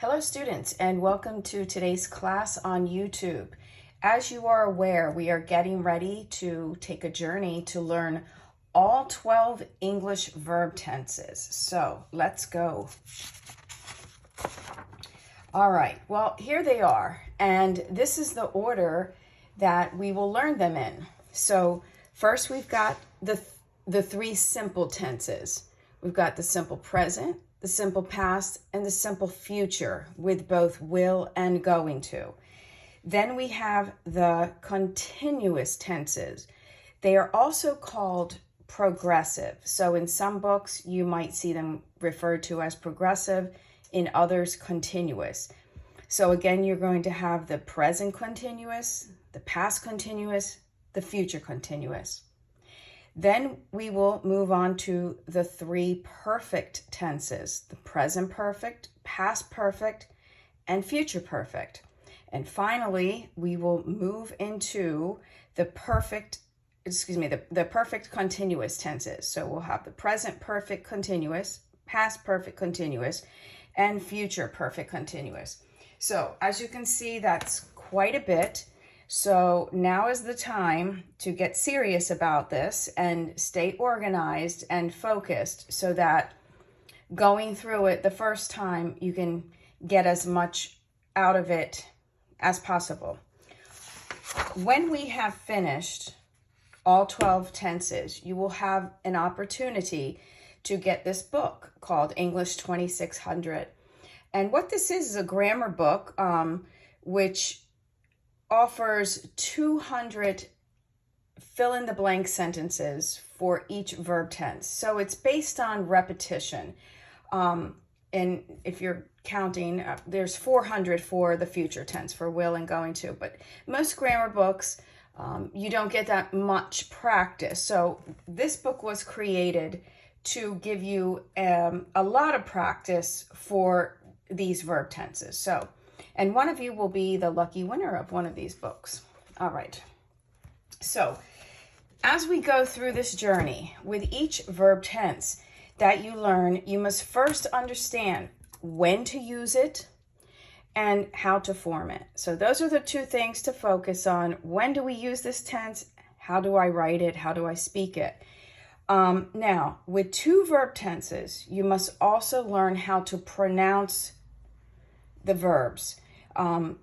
Hello students, and welcome to today's class on YouTube. As you are aware, we are getting ready to take a journey to learn all 12 English verb tenses. So let's go. All right, well, here they are, and this is the order that we will learn them in. So first we've got the three simple tenses. We've got the simple present, the simple past, and the simple future with both will and going to. Then we have the continuous tenses. They are also called progressive. So in some books, you might see them referred to as progressive, in others, continuous. So again, you're going to have the present continuous, the past continuous, the future continuous. Then we will move on to the three perfect tenses, the present perfect, past perfect, and future perfect. And finally, we will move into the perfect continuous tenses. So we'll have the present perfect continuous, past perfect continuous, and future perfect continuous. So as you can see, that's quite a bit. So now is the time to get serious about this and stay organized and focused so that going through it the first time, you can get as much out of it as possible. When we have finished all 12 tenses, you will have an opportunity to get this book called English 2600. And what this is a grammar book, which offers 200 fill-in-the-blank sentences for each verb tense. So it's based on repetition. And if you're counting, there's 400 for the future tense, for will and going to. But most grammar books, you don't get that much practice. So this book was created to give you a lot of practice for these verb tenses. And one of you will be the lucky winner of one of these books. All right. So as we go through this journey with each verb tense that you learn, you must first understand when to use it and how to form it. So those are the two things to focus on. When do we use this tense? How do I write it? How do I speak it? Now, with two verb tenses, you must also learn how to pronounce the verbs. The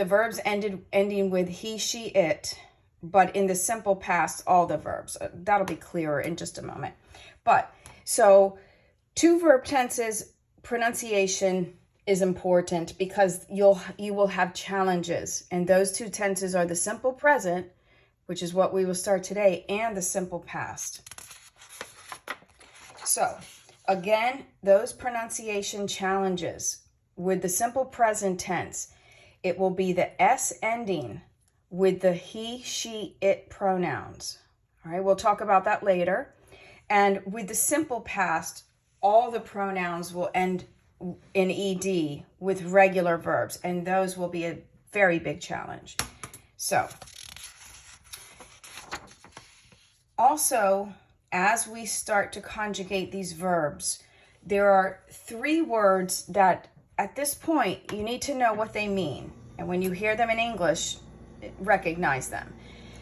verbs ending with he, she, it, but in the simple past, all the verbs. That'll be clearer in just a moment. But so two verb tenses, pronunciation is important because you will have challenges, and those two tenses are the simple present, which is what we will start today, and the simple past. So again, those pronunciation challenges. With the simple present tense, it will be the S ending with the he, she, it pronouns. All right, we'll talk about that later. And with the simple past, all the pronouns will end in ed with regular verbs, and those will be a very big challenge. So, also, as we start to conjugate these verbs, there are three words that at this point, you need to know what they mean. And when you hear them in English, recognize them.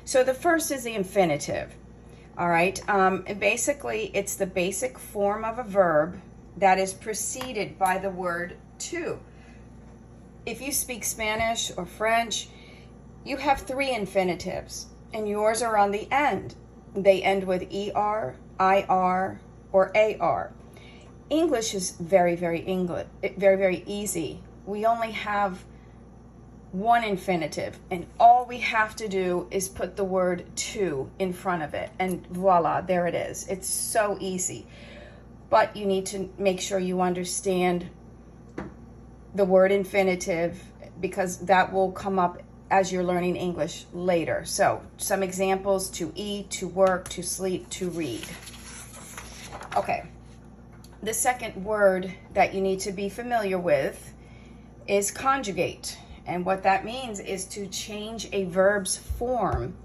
So the first is the infinitive. All right. And basically, it's the basic form of a verb that is preceded by the word to. If you speak Spanish or French, you have three infinitives, and yours are on the end. They end with er, ir, or ar. English is very, very easy. We only have one infinitive, and all we have to do is put the word to in front of it, and voila, there it is. It's so easy. But you need to make sure you understand the word infinitive, because that will come up as you're learning English later. So some examples: to eat, to work, to sleep, to read. Okay. The second word that you need to be familiar with is conjugate. And what that means is to change a verb's form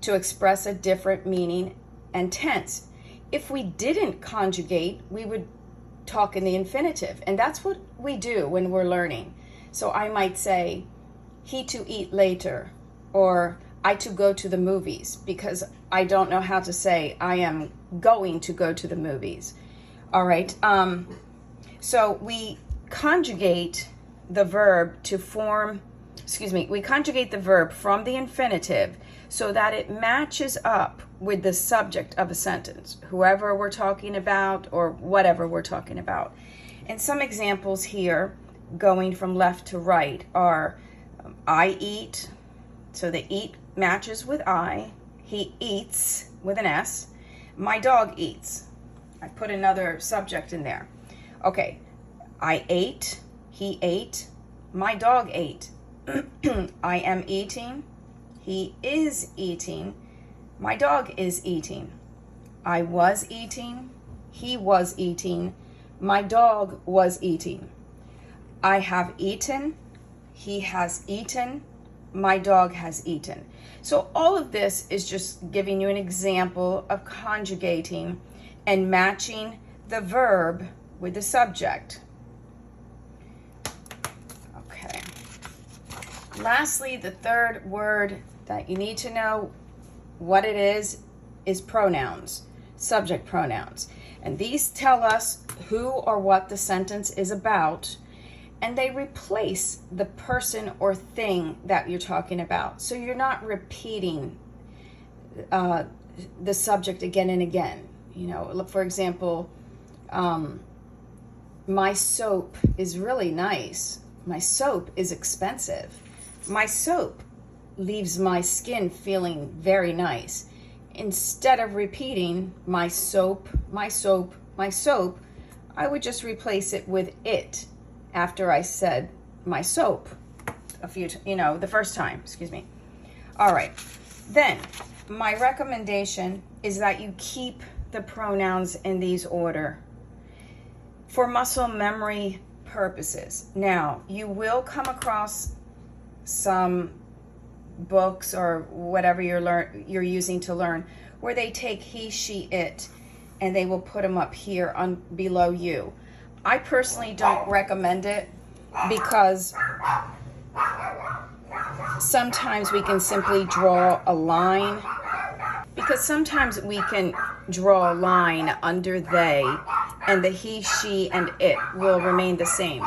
to express a different meaning and tense. If we didn't conjugate, we would talk in the infinitive. And that's what we do when we're learning. So I might say, he to eat later, or I to go to the movies, because I don't know how to say I am going to go to the movies. All right. So we conjugate the verb to form, we conjugate the verb from the infinitive so that it matches up with the subject of a sentence, whoever we're talking about or whatever we're talking about. And some examples here, going from left to right, are I eat, so the eat matches with I. He eats with an S. My dog eats. I put another subject in there. Okay, I ate, he ate, my dog ate. I am eating, he is eating, my dog is eating. I was eating, he was eating, my dog was eating. I have eaten, he has eaten, my dog has eaten. So all of this is just giving you an example of conjugating and matching the verb with the subject. Okay. Lastly, the third word that you need to know what it is pronouns, subject pronouns. And these tell us who or what the sentence is about, and they replace the person or thing that you're talking about. So you're not repeating the subject again and again. You know, look, for example, my soap is really nice. My soap is expensive. My soap leaves my skin feeling very nice. Instead of repeating my soap, my soap, my soap, I would just replace it with it after I said my soap the first time, All right. Then my recommendation is that you keep the pronouns in these order for muscle memory purposes. Now, you will come across some books or whatever you're using to learn where they take he, she, it, and they will put them up here on below you. I personally don't recommend it because sometimes we can simply draw a line. Because sometimes we can draw a line under they, and the he, she, and it will remain the same.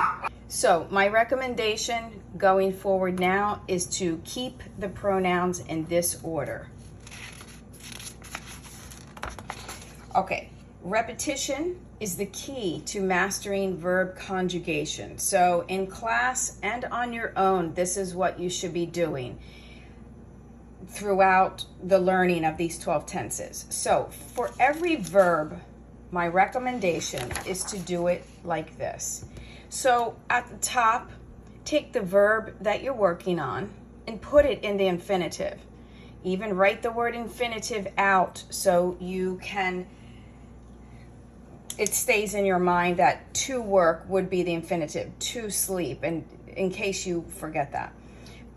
So my recommendation going forward now is to keep the pronouns in this order. Okay, repetition is the key to mastering verb conjugation. So in class and on your own, this is what you should be doing throughout the learning of these 12 tenses. So for every verb, my recommendation is to do it like this. So at the top, take the verb that you're working on and put it in the infinitive. Even write the word infinitive out so it stays in your mind that to work would be the infinitive, to sleep, and in case you forget that.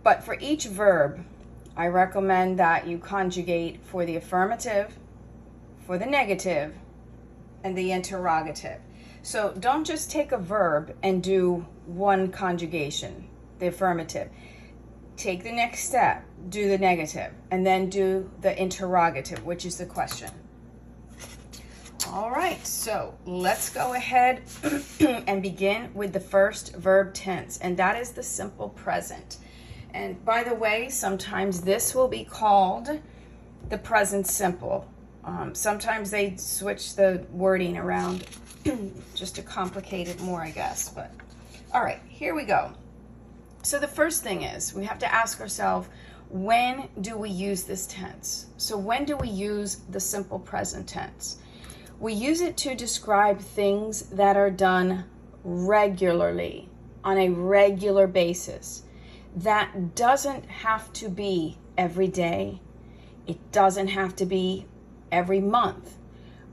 But for each verb, I recommend that you conjugate for the affirmative, for the negative, and the interrogative. So don't just take a verb and do one conjugation, the affirmative. Take the next step, do the negative, and then do the interrogative, which is the question. All right, so let's go ahead and begin with the first verb tense, and that is the simple present. And by the way, sometimes this will be called the present simple. Sometimes they switch the wording around just to complicate it more, I guess. But all right, here we go. So the first thing is we have to ask ourselves, when do we use this tense? So when do we use the simple present tense? We use it to describe things that are done regularly, on a regular basis. That doesn't have to be every day. It doesn't have to be every month.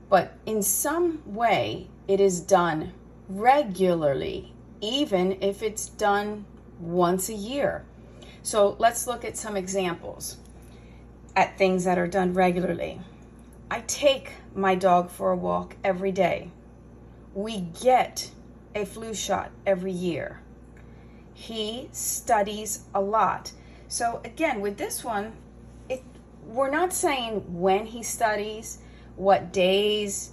But in some way, it is done regularly, even if it's done once a year. So let's look at some examples at things that are done regularly. I take my dog for a walk every day. We get a flu shot every year. He studies a lot. So again, with this one, we're not saying when he studies, what days,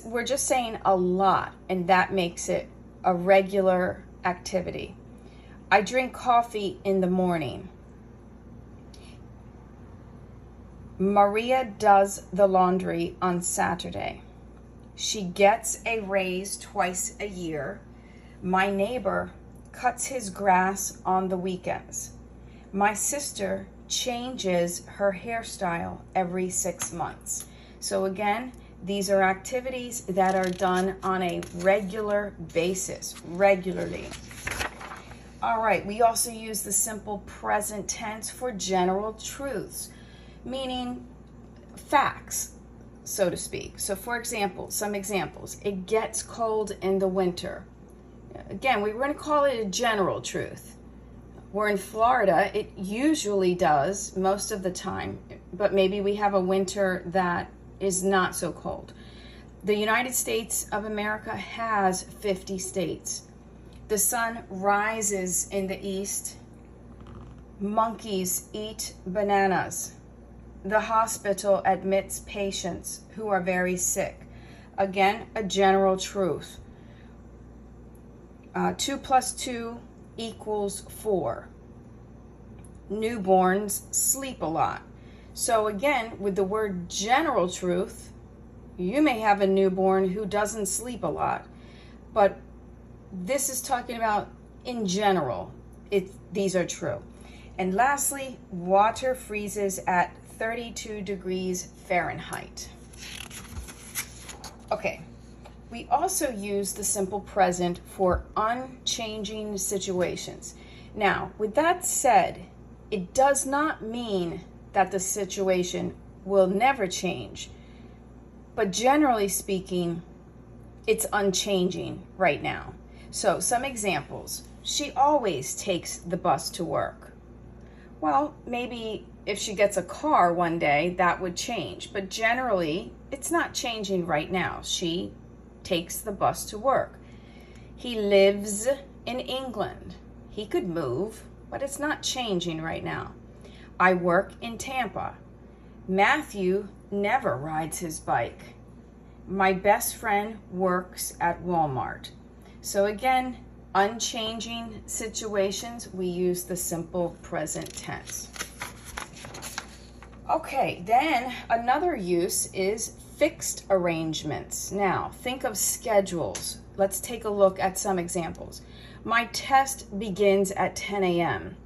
we're just saying a lot, and that makes it a regular activity. I drink coffee in the morning. Maria does the laundry on Saturday. She gets a raise twice a year. My neighbor cuts his grass on the weekends. My sister changes her hairstyle every 6 months. So again, these are activities that are done on a regular basis, regularly. All right, we also use the simple present tense for general truths, meaning facts, so to speak. So for example, some examples. It gets cold in the winter. Again, we're going to call it a general truth. We're in Florida. It usually does most of the time, but maybe we have a winter that is not so cold. The United States of America has 50 states. The sun rises in the east. Monkeys eat bananas. The hospital admits patients who are very sick. Again, a general truth. 2 + 2 = 4. Newborns sleep a lot. So again, with the word general truth, you may have a newborn who doesn't sleep a lot, but this is talking about in general. These are true. And lastly, water freezes at 32 degrees Fahrenheit. Okay, we also use the simple present for unchanging situations. Now, with that said, it does not mean that the situation will never change, but generally speaking, it's unchanging right now. So some examples. She always takes the bus to work. Well, maybe if she gets a car one day, that would change, but generally, it's not changing right now. She takes the bus to work. He lives in England. He could move, but it's not changing right now. I work in Tampa. Matthew never rides his bike. My best friend works at Walmart. So again, unchanging situations, we use the simple present tense. Okay, then another use is fixed arrangements. Now, think of schedules. Let's take a look at some examples. My test begins at 10 a.m.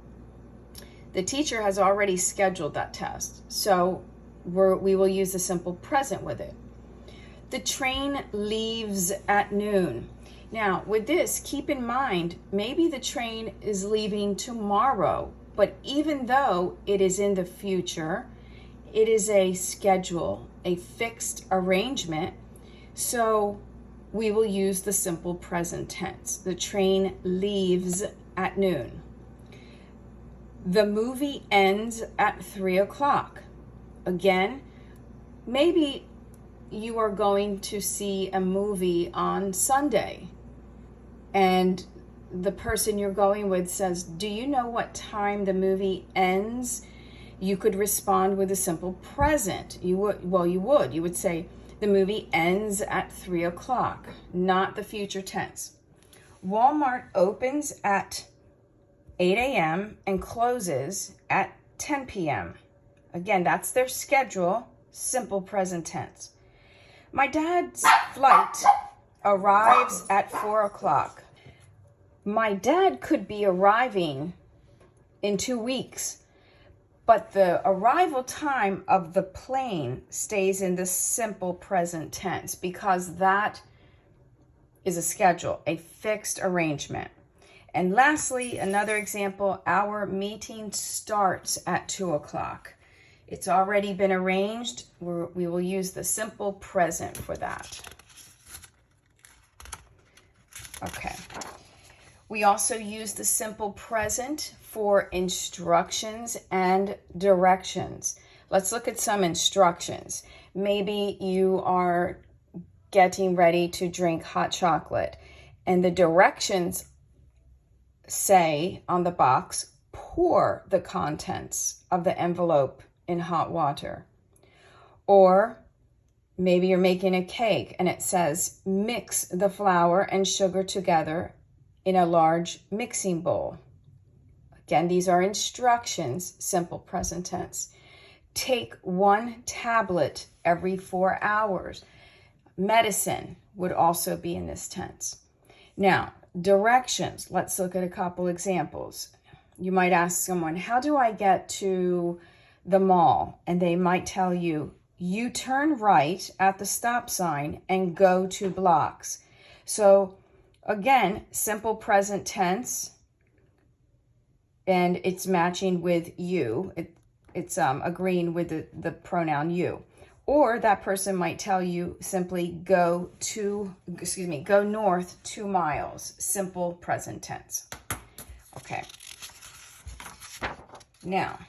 The teacher has already scheduled that test, so we will use the simple present with it. The train leaves at noon. Now, with this, keep in mind, maybe the train is leaving tomorrow, but even though it is in the future, it is a schedule, a fixed arrangement, so we will use the simple present tense. The train leaves at noon. The movie ends at 3 o'clock. Again, maybe you are going to see a movie on Sunday, and the person you're going with says, "Do you know what time the movie ends?" You could respond with a simple present. You would say, the movie ends at 3 o'clock, not the future tense. Walmart opens at 8 a.m. and closes at 10 p.m. Again, that's their schedule, simple present tense. My dad's flight arrives at 4 o'clock. My dad could be arriving in 2 weeks, but the arrival time of the plane stays in the simple present tense because that is a schedule, a fixed arrangement. And lastly, another example, our meeting starts at 2 o'clock. It's already been arranged. We will use the simple present for that. Okay. We also use the simple present for instructions and directions. Let's look at some instructions. Maybe you are getting ready to drink hot chocolate. And the directions say on the box, pour the contents of the envelope in hot water. Or maybe you're making a cake and it says, mix the flour and sugar together in a large mixing bowl. Again, these are instructions, simple present tense. Take 1 tablet every 4 hours. Medicine would also be in this tense. Now, directions. Let's look at a couple examples. You might ask someone, how do I get to the mall? And they might tell you, you turn right at the stop sign and go 2 blocks. So again, simple present tense, and it's matching with you. It's agreeing with the pronoun you. Or that person might tell you simply go north 2 miles. Simple present tense. Okay. Now,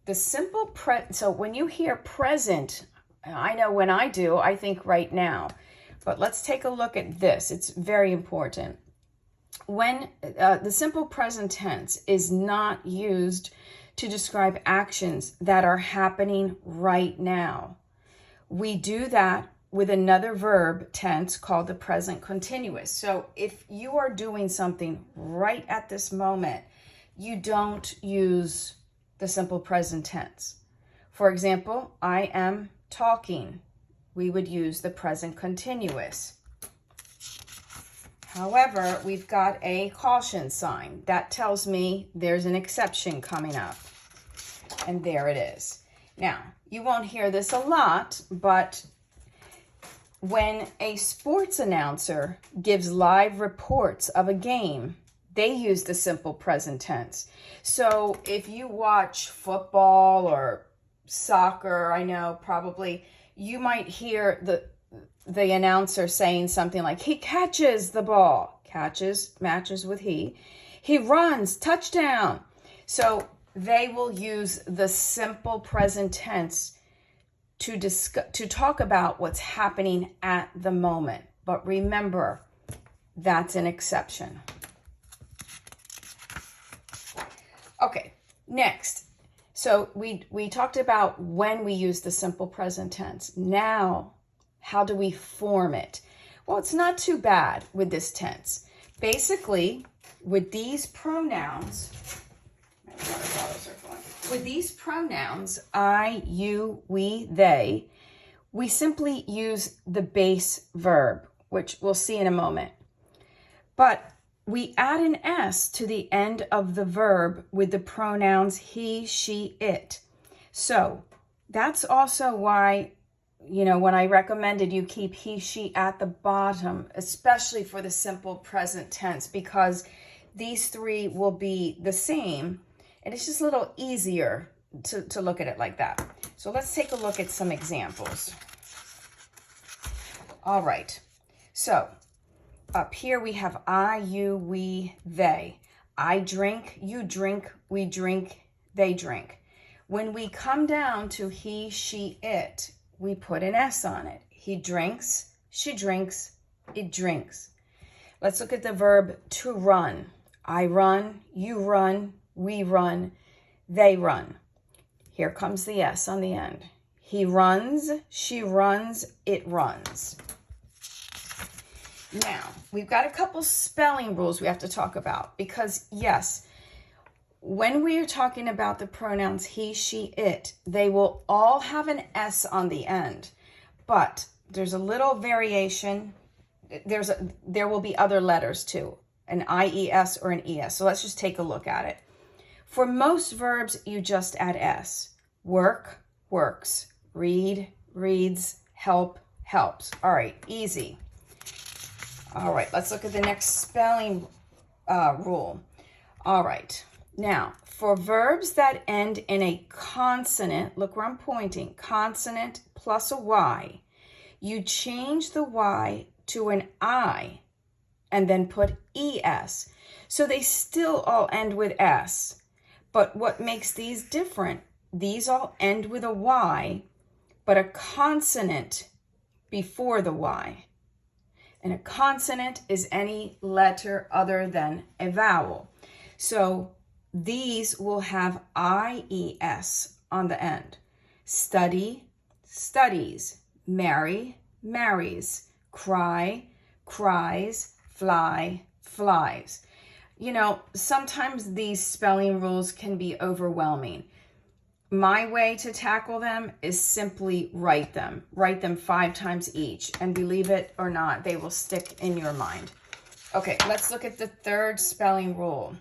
the simple so when you hear present, I know when I do, I think right now. But let's take a look at this. It's very important. When the simple present tense is not used to describe actions that are happening right now. We do that with another verb tense called the present continuous. So if you are doing something right at this moment, you don't use the simple present tense. For example, I am talking. We would use the present continuous. However, we've got a caution sign. That tells me there's an exception coming up. And there it is. Now, you won't hear this a lot, but when a sports announcer gives live reports of a game, they use the simple present tense. So if you watch football or soccer, I know probably you might hear the announcer saying something like, he catches the ball. Catches matches with he. He runs, touchdown. So they will use the simple present tense to talk about what's happening at the moment. But remember, that's an exception. Okay, next. So we talked about when we use the simple present tense. Now, how do we form it? Well, it's not too bad with this tense. Basically, with these pronouns, I, you, we, they, we simply use the base verb, which we'll see in a moment. But we add an S to the end of the verb with the pronouns he, she, it. So that's also why, when I recommended you keep he, she at the bottom, especially for the simple present tense, because these 3 will be the same. And it's just a little easier to look at it like that. So let's take a look at some examples. All right. So up here we have I, you, we, they. I drink, you drink, we drink, they drink. When we come down to he, she, it, we put an S on it. He drinks, she drinks, it drinks. Let's look at the verb to run. I run, you run, we run, they run. Here comes the S on the end. He runs, she runs, it runs. Now, we've got a couple spelling rules we have to talk about because, yes, when we are talking about the pronouns he, she, it, they will all have an S on the end. But there's a little variation. There will be other letters too, an IES or an ES. So let's just take a look at it. For most verbs, you just add S. Work, works. Read, reads. Help, helps. All right, easy. All right, let's look at the next spelling rule. All right, now, for verbs that end in a consonant, look where I'm pointing, consonant plus a Y, you change the Y to an I and then put ES. So they still all end with S. But what makes these different, these all end with a Y, but a consonant before the Y. And a consonant is any letter other than a vowel. So these will have IES on the end. Study, studies. Marry, marries. Cry, cries. Fly, flies. You know, sometimes these spelling rules can be overwhelming. My way to tackle them is simply write them. Write them 5 times each, and believe it or not, they will stick in your mind. Okay, let's look at the third spelling rule.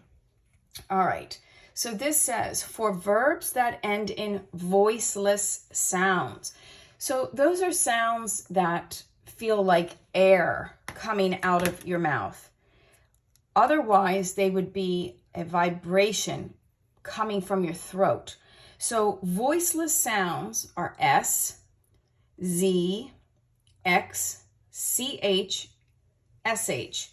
All right, so this says, for verbs that end in voiceless sounds. So those are sounds that feel like air coming out of your mouth. Otherwise, they would be a vibration coming from your throat. So voiceless sounds are S, Z, X, CH, SH.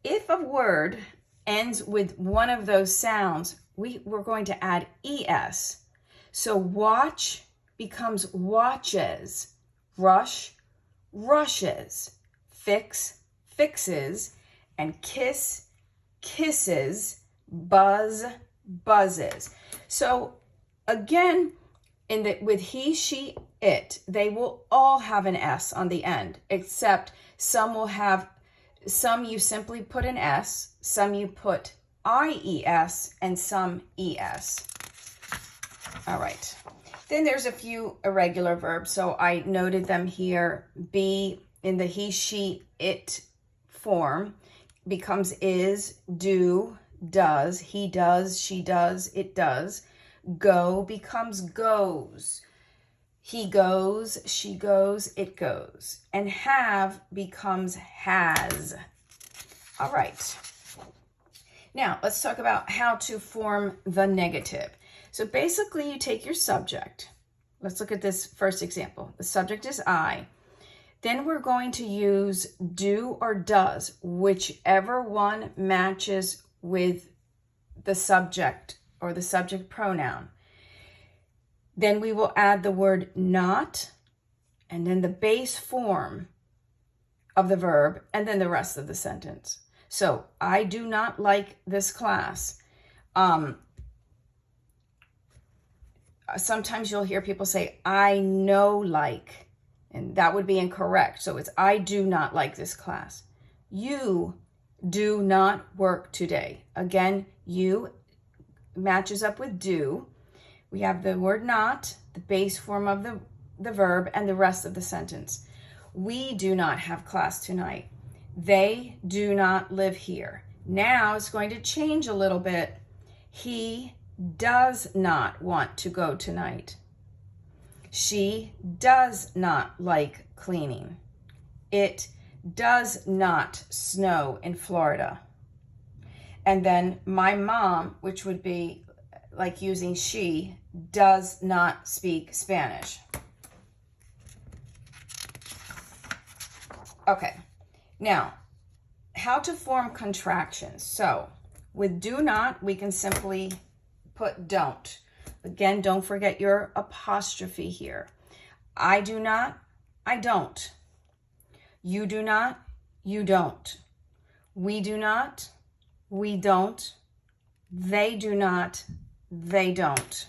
If a word ends with one of those sounds, we're going to add ES. So watch becomes watches, rush, rushes, fix, fixes, and kiss, kisses, buzz, buzzes. So again, with he, she, it, they will all have an S on the end, except some you simply put an S, some you put IES, and some ES. All right. Then there's a few irregular verbs, so I noted them here. Be in the he, she, it form becomes is, do, does, he does, she does, it does. Go becomes goes. He goes, she goes, it goes. And have becomes has. All right. Now, let's talk about how to form the negative. So basically, you take your subject. Let's look at this first example. The subject is I. Then we're going to use do or does, whichever one matches with the subject or the subject pronoun. Then we will add the word not, and then the base form of the verb, and then the rest of the sentence. So, I do not like this class. Sometimes you'll hear people say, I know like, and that would be incorrect. So it's, I do not like this class. You do not work today. Again, you matches up with do. We have the word not, the base form of the verb, and the rest of the sentence. We do not have class tonight. They do not live here. Now it's going to change a little bit. He does not want to go tonight. She does not like cleaning. It does not snow in Florida. And then my mom, which would be like using she, does not speak Spanish. Okay, now, how to form contractions. So, with do not, we can simply put don't. Again, don't forget your apostrophe here. I do not, I don't. You do not, you don't. We do not, we don't. They do not, they don't.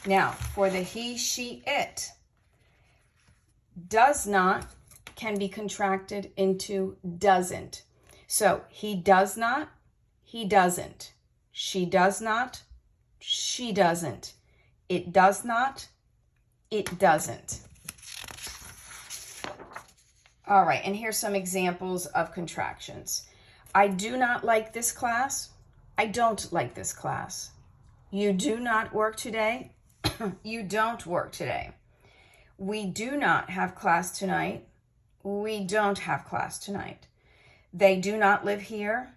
Now, for the he, she, it, does not can be contracted into doesn't. So, he does not, he doesn't. She does not, she doesn't. It does not, it doesn't. All right, and here's some examples of contractions. I do not like this class. I don't like this class. You do not work today. You don't work today. We do not have class tonight. We don't have class tonight. They do not live here.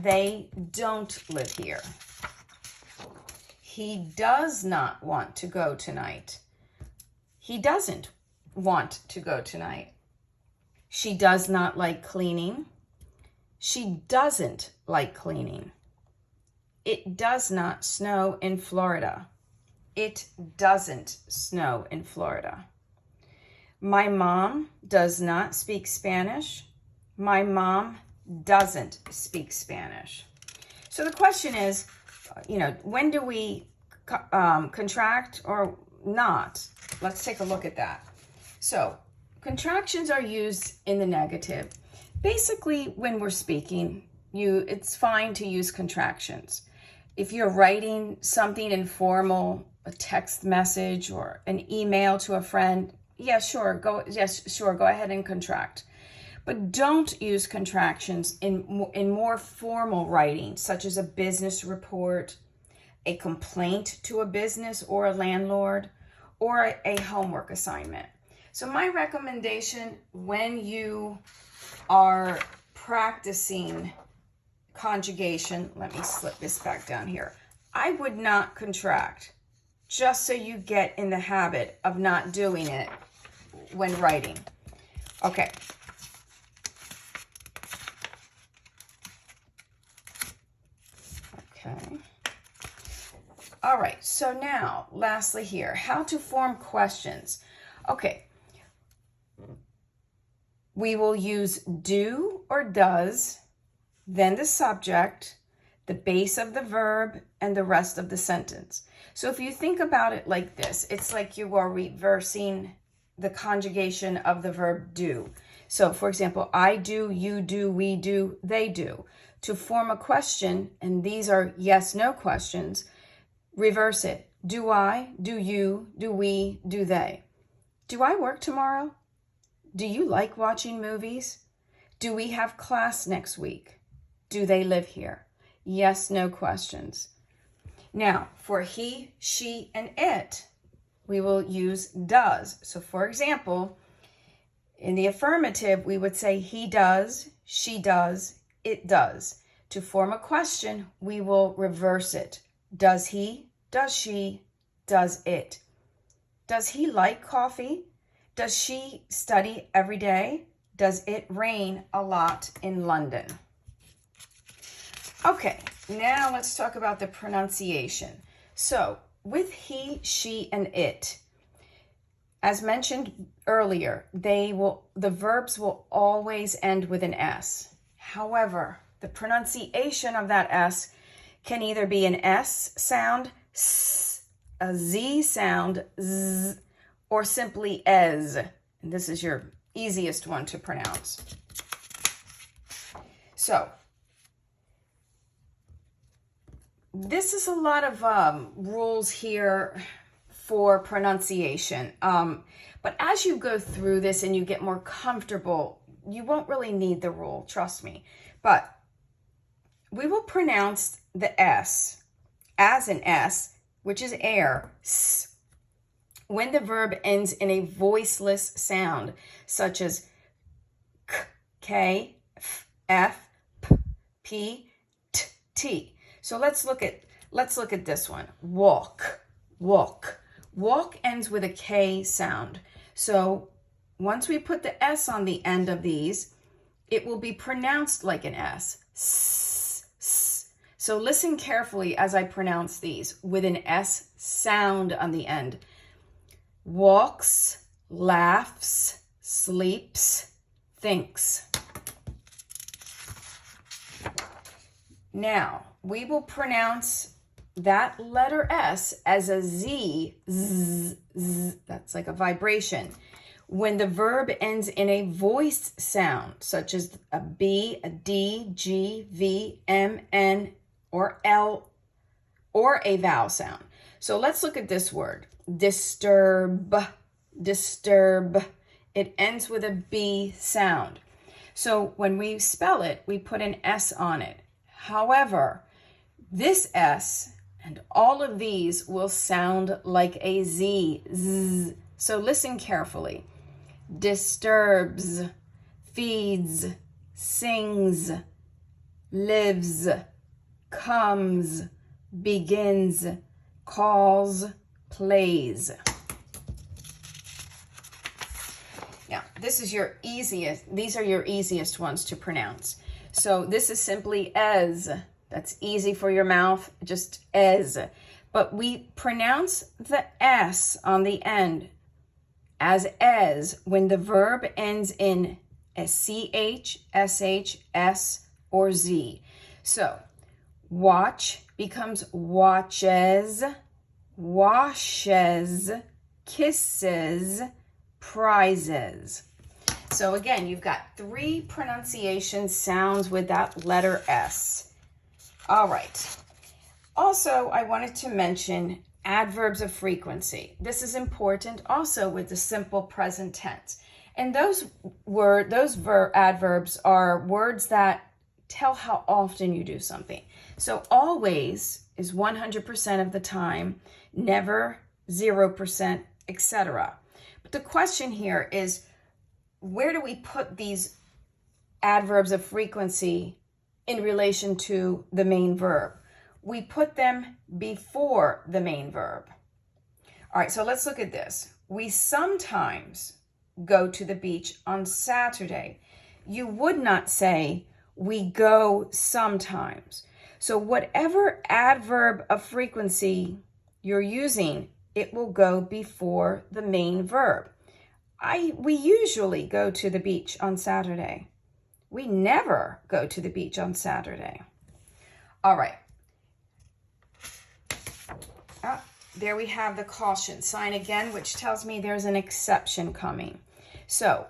They don't live here. He does not want to go tonight. He doesn't want to go tonight. She does not like cleaning. She doesn't like cleaning. It does not snow in Florida. It doesn't snow in Florida. My mom does not speak Spanish. My mom doesn't speak Spanish. So the question is, when do we contract or not? Let's take a look at that. So contractions are used in the negative. Basically, when we're speaking, it's fine to use contractions. If you're writing something informal, a text message or an email to a friend, go ahead and contract. But don't use contractions in more formal writing, such as a business report, a complaint to a business or a landlord, or a homework assignment. So my recommendation when you are practicing conjugation, let me slip this back down here. I would not contract, just so you get in the habit of not doing it when writing. Okay. Okay. All right, so now, lastly here, how to form questions. Okay. We will use do or does, then the subject, the base of the verb, and the rest of the sentence. So if you think about it like this, it's like you are reversing the conjugation of the verb do. So for example, I do, you do, we do, they do. To form a question, and these are yes/no questions, reverse it. Do I, do you, do we, do they? Do I work tomorrow? Do you like watching movies? Do we have class next week? Do they live here? Yes/no questions. Now, for he, she, and it, we will use does. So for example, in the affirmative, we would say he does, she does, it does. To form a question, we will reverse it. Does he, does she, does it? Does he like coffee? Does she study every day? Does it rain a lot in London? Okay, now let's talk about the pronunciation. So with he, she, and it, as mentioned earlier, the verbs will always end with an S. However, the pronunciation of that S can either be an S sound, S, a Z sound, Z, or simply ez. And this is your easiest one to pronounce. So, this is a lot of rules here for pronunciation. But as you go through this and you get more comfortable, you won't really need the rule, trust me. But we will pronounce the S as an S, which is air, S, when the verb ends in a voiceless sound, such as k, k, f, p, p, t, t. So let's look at this one. Walk, walk. Walk ends with a K sound. So once we put the S on the end of these, it will be pronounced like an S. S, s. So listen carefully as I pronounce these with an S sound on the end. Walks, laughs, sleeps, thinks. Now, we will pronounce that letter S as a Z, z, z, that's like a vibration. When the verb ends in a voice sound, such as a B, a D, G, V, M, N, or L, or a vowel sound. So let's look at this word, disturb, disturb. It ends with a B sound. So when we spell it, we put an S on it. However, this S and all of these will sound like a Z, Z. So listen carefully. Disturbs, feeds, sings, lives, comes, begins, calls, plays. Now, these are your easiest ones to pronounce. So this is simply as. That's easy for your mouth, just as. But we pronounce the S on the end as when the verb ends in a CH, SH, S, or Z. So watch becomes watches, washes, kisses, prizes. So again, you've got 3 pronunciation sounds with that letter S. All right. Also, I wanted to mention adverbs of frequency. This is important also with the simple present tense. And those adverbs are words that tell how often you do something. So always is 100% of the time, never 0%, etc. But the question here is, where do we put these adverbs of frequency in relation to the main verb? We put them before the main verb. All right, so let's look at this. We sometimes go to the beach on Saturday. You would not say, we go sometimes. So whatever adverb of frequency you're using, it will go before the main verb. We usually go to the beach on Saturday. We never go to the beach on Saturday. All right. There we have the caution sign again, which tells me there's an exception coming. So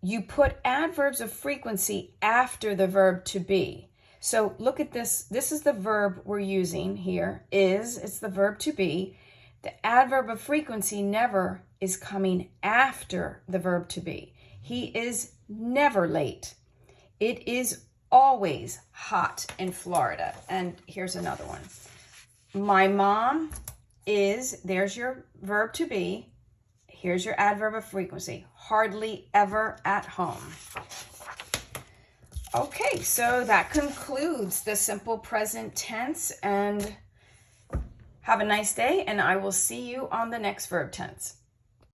you put adverbs of frequency after the verb to be. So look at this. This is the verb we're using here, is. It's the verb to be. The adverb of frequency never is coming after the verb to be. He is never late. It is always hot in Florida. And here's another one. My mom is, there's your verb to be. Here's your adverb of frequency. Hardly ever at home. Okay, so that concludes the simple present tense, and have a nice day, and I will see you on the next verb tense.